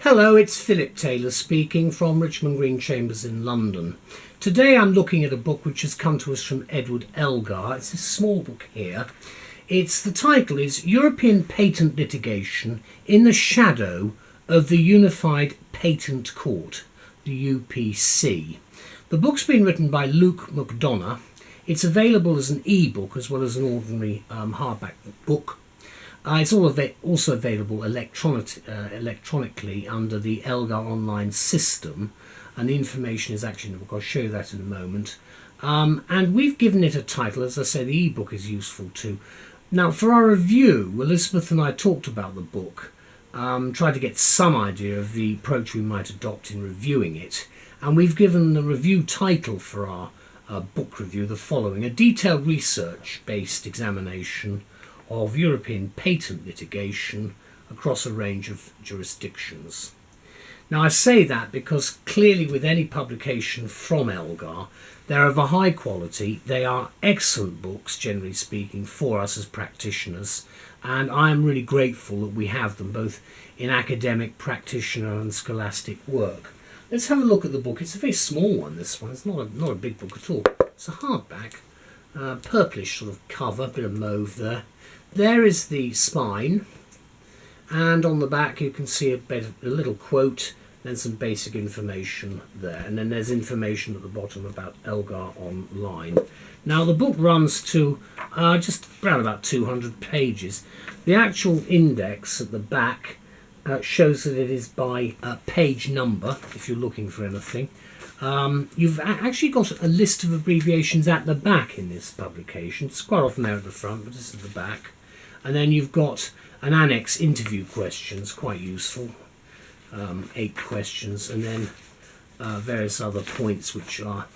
Hello, it's Philip Taylor speaking from Richmond Green Chambers in London. Today I'm looking at a book which has come to us from Edward Elgar. It's a small book here. The title is European Patent Litigation in the Shadow of the Unified Patent Court, the UPC. The book's been written by Luke McDonough. It's available as an e-book as well as an ordinary hardback book. It's also available electronically under the Elgar online system, and the information is actually in the book. I'll show you that in a moment. And we've given it a title. As I say, the e-book is useful too. Now, for our review, Elizabeth and I talked about the book, tried to get some idea of the approach we might adopt in reviewing it, and we've given the review title for our book review the following: a detailed research-based examination of European patent litigation across a range of jurisdictions. Now, I say that because clearly with any publication from Elgar, they're of a high quality. They are excellent books, generally speaking, for us as practitioners, and I am really grateful that we have them both in academic, practitioner and scholastic work. Let's have a look at the book. It's a very small one, this one. It's not a big book at all. It's a hardback, purplish sort of cover, a bit of mauve there. There is the spine, and on the back you can see a little quote, then some basic information there, and then there's information at the bottom about Elgar online. Now the book runs to just around about 200 pages. The actual index at the back shows that it is by page number, if you're looking for anything. You've actually got a list of abbreviations at the back in this publication. It's quite often there at the front, but this is the back. And then you've got an annex, interview questions, quite useful, 8 questions, and then various other points which are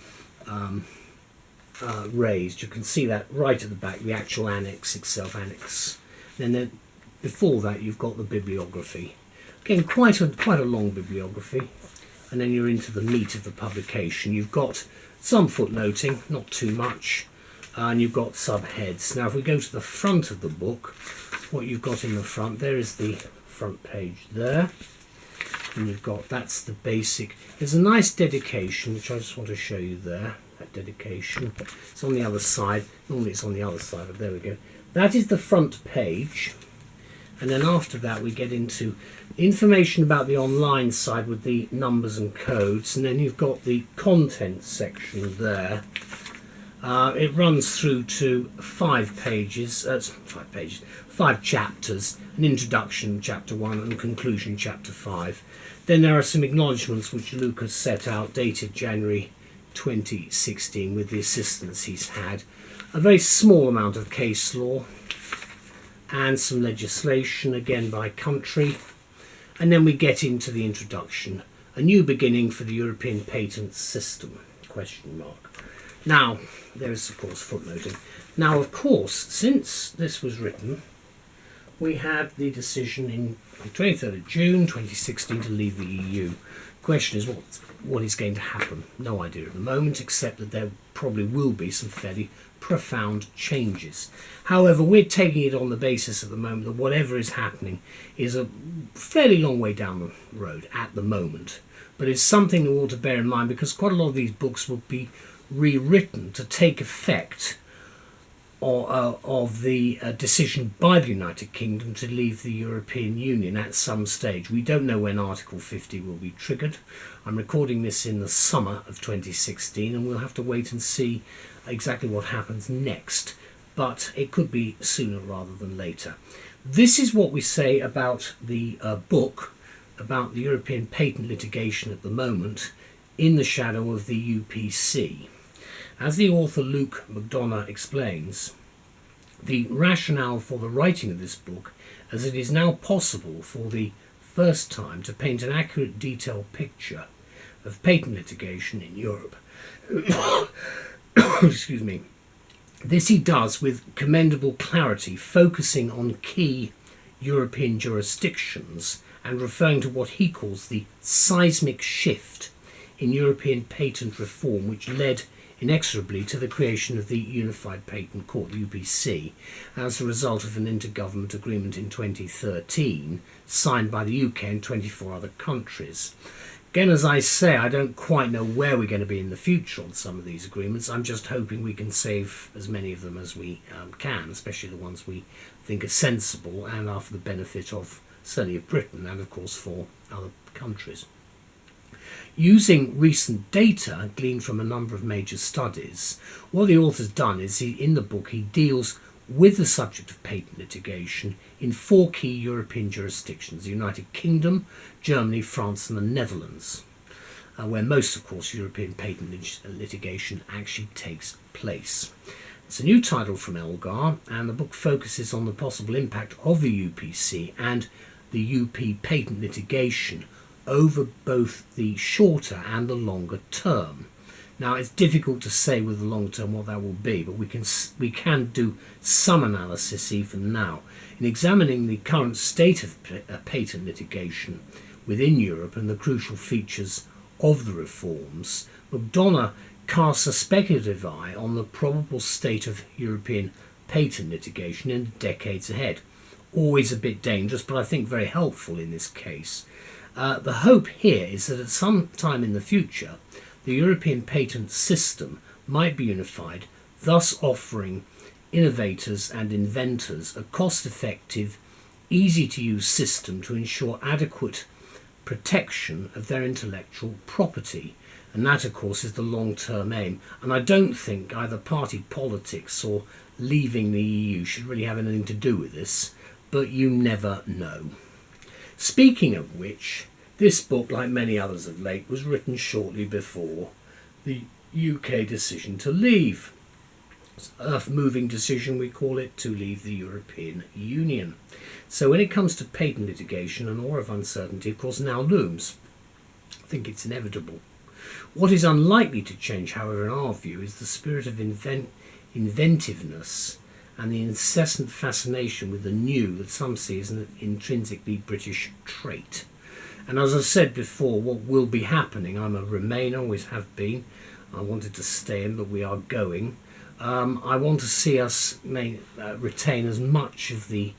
raised. You can see that right at the back, the actual annex itself, annex. And then before that you've got the bibliography. Again, quite a long bibliography. And then you're into the meat of the publication. You've got some footnoting, not too much, and you've got subheads. Now if we go to the front of the book, what you've got in the front, there is the front page there, and you've got, that's the basic. There's a nice dedication which I just want to show you there, that dedication. It's on the other side, normally it's on the other side, but there we go. That is the front page. And then after that we get into information about the online side with the numbers and codes, and then you've got the contents section there. It runs through to 5 chapters, an introduction, chapter 1, and conclusion, chapter 5. Then there are some acknowledgements which Luke has set out, dated January 2016, with the assistance he's had. A very small amount of case law, and some legislation, again by country. And then we get into the introduction, a new beginning for the European patent system, question mark. Now, there is of course footnoting. Now of course, since this was written, we had the decision in 23rd of June 2016 to leave the EU. The question is what is going to happen? No idea at the moment, except that there probably will be some fairly profound changes. However, we're taking it on the basis at the moment that whatever is happening is a fairly long way down the road at the moment. But it's something that we ought to bear in mind, because quite a lot of these books will be rewritten to take effect of the decision by the United Kingdom to leave the European Union at some stage. We don't know when Article 50 will be triggered. I'm recording this in the summer of 2016, and we'll have to wait and see exactly what happens next, but it could be sooner rather than later. This is what we say about the book, about the European patent litigation at the moment, in the shadow of the UPC. As the author Luke McDonough explains, the rationale for the writing of this book, as it is now possible for the first time to paint an accurate, detailed picture of patent litigation in Europe. Excuse me. This he does with commendable clarity, focusing on key European jurisdictions and referring to what he calls the seismic shift in European patent reform, which led inexorably to the creation of the Unified Patent Court, UPC, as a result of an intergovernment agreement in 2013 signed by the UK and 24 other countries. Again, as I say, I don't quite know where we're going to be in the future on some of these agreements. I'm just hoping we can save as many of them as we can, especially the ones we think are sensible and are for the benefit of certainly of Britain and of course for other countries. Using recent data gleaned from a number of major studies, what the author's done is in the book he deals with the subject of patent litigation in 4 key European jurisdictions: the United Kingdom, Germany, France and the Netherlands, where most, of course, European patent litigation actually takes place. It's a new title from Elgar, and the book focuses on the possible impact of the UPC and the UP patent litigation over both the shorter and the longer term. Now, it's difficult to say with the long term what that will be, but we can do some analysis even now. In examining the current state of patent litigation within Europe and the crucial features of the reforms, McDonough casts a speculative eye on the probable state of European patent litigation in the decades ahead. Always a bit dangerous, but I think very helpful in this case. The hope here is that at some time in the future, the European patent system might be unified, thus offering innovators and inventors a cost-effective, easy-to-use system to ensure adequate protection of their intellectual property. And that, of course, is the long-term aim. And I don't think either party politics or leaving the EU should really have anything to do with this, but you never know. Speaking of which, this book, like many others of late, was written shortly before the UK decision to leave. It's an earth-moving decision, we call it, to leave the European Union. So when it comes to patent litigation, an aura of uncertainty, of course, now looms. I think it's inevitable. What is unlikely to change, however, in our view, is the spirit of inventiveness and the incessant fascination with the new that some see as an intrinsically British trait. And as I said before, what will be happening, I'm a Remainer, always have been. I wanted to stay in, but we are going. I want to see us retain as much of the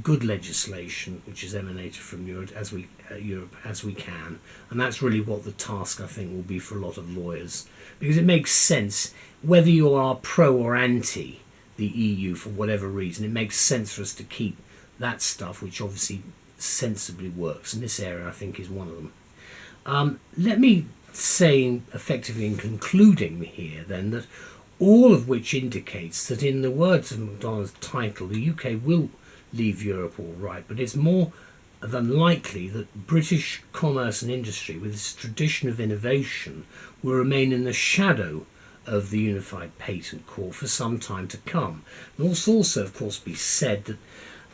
good legislation which is emanated from Europe as we can. And that's really what the task, I think, will be for a lot of lawyers. Because it makes sense, whether you are pro or anti the EU for whatever reason, it makes sense for us to keep that stuff which obviously sensibly works, and this area I think is one of them. Let me say effectively in concluding here then that all of which indicates that in the words of McDonough's title, the UK will leave Europe all right, but it's more than likely that British commerce and industry with its tradition of innovation will remain in the shadow of the Unified Patent Court for some time to come. It must also, of course, be said that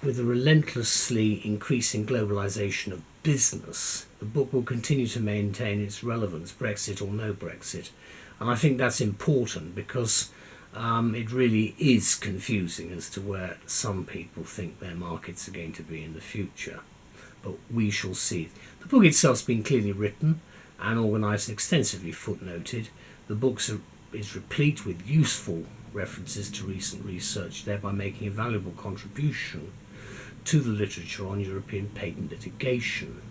with the relentlessly increasing globalisation of business, the book will continue to maintain its relevance, Brexit or no Brexit. And I think that's important because it really is confusing as to where some people think their markets are going to be in the future. But we shall see. The book itself has been clearly written and organised and extensively footnoted. The book is replete with useful references to recent research, thereby making a valuable contribution to the literature on European patent litigation.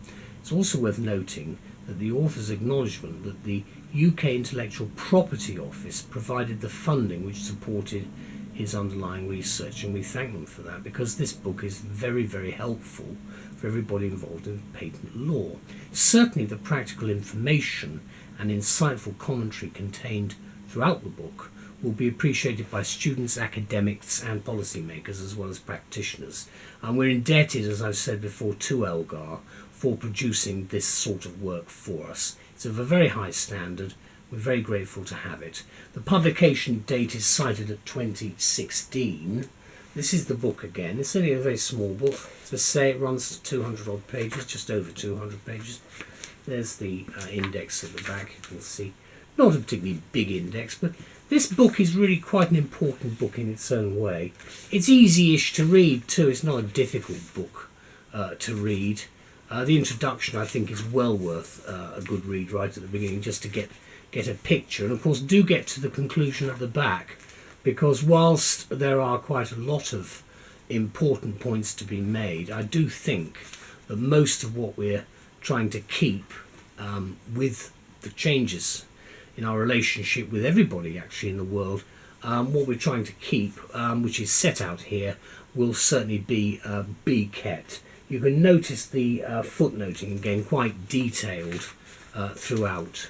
It's also worth noting that the author's acknowledgement that the UK Intellectual Property Office provided the funding which supported his underlying research, and we thank them for that because this book is very, very helpful for everybody involved in patent law. Certainly the practical information and insightful commentary contained throughout the book will be appreciated by students, academics and policymakers as well as practitioners. And we're indebted, as I've said before, to Elgar for producing this sort of work for us. It's of a very high standard. We're very grateful to have it. The publication date is cited at 2016. This is the book again. It's only a very small book. As I say, it runs 200 odd pages, just over 200 pages. There's the index at the back, you can see. Not a particularly big index, but this book is really quite an important book in its own way. It's easy-ish to read too. It's not a difficult book to read. The introduction, I think, is well worth a good read right at the beginning, just to get get a picture. And of course do get to the conclusion at the back, because whilst there are quite a lot of important points to be made, I do think that most of what we're trying to keep with the changes in our relationship with everybody actually in the world, what we're trying to keep, which is set out here, will certainly be kept. You can notice the footnoting again, quite detailed throughout.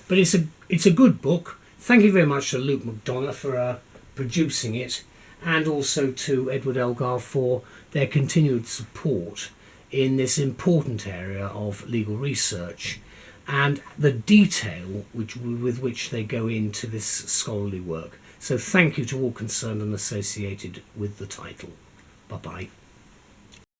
But it's a good book. Thank you very much to Luke McDonough for producing it, and also to Edward Elgar for their continued support in this important area of legal research and the detail with which they go into this scholarly work. So thank you to all concerned and associated with the title. Bye-bye.